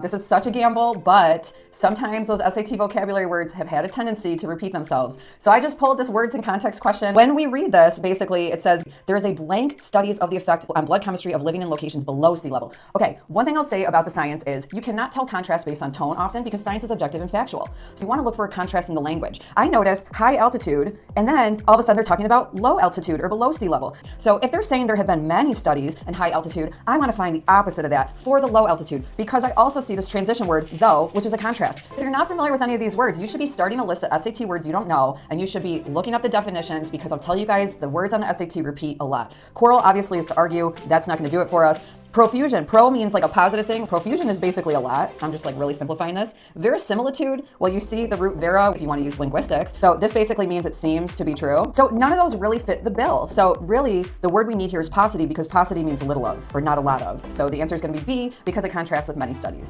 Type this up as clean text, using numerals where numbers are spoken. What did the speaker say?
This is such a gamble, but sometimes those SAT vocabulary words have had a tendency to repeat themselves. So I just pulled this words in context question. When we read this, basically it says there is a blank studies of the effect on blood chemistry of living in locations below sea level. Okay, one thing I'll say about the science is you cannot tell contrast based on tone often because science is objective and factual. So you want to look for a contrast in the language. I noticed high altitude and then all of a sudden they're talking about low altitude or below sea level. So if they're saying there have been many studies in high altitude, I want to find the opposite of that for the low altitude because I also see this transition word though, which is a contrast. If you're not familiar with any of these words, you should be starting a list of SAT words you don't know, and you should be looking up the definitions because I'll tell you guys the words on the SAT repeat a lot. Coral obviously is to argue, that's not going to do it for us. Profusion, pro means like a positive thing. Profusion is basically a lot. I'm just like really simplifying this. Verisimilitude, well, you see the root vera if you want to use linguistics. So this basically means it seems to be true. So none of those really fit the bill. So really the word we need here is paucity because paucity means little of or not a lot of. So the answer is going to be B because it contrasts with many studies.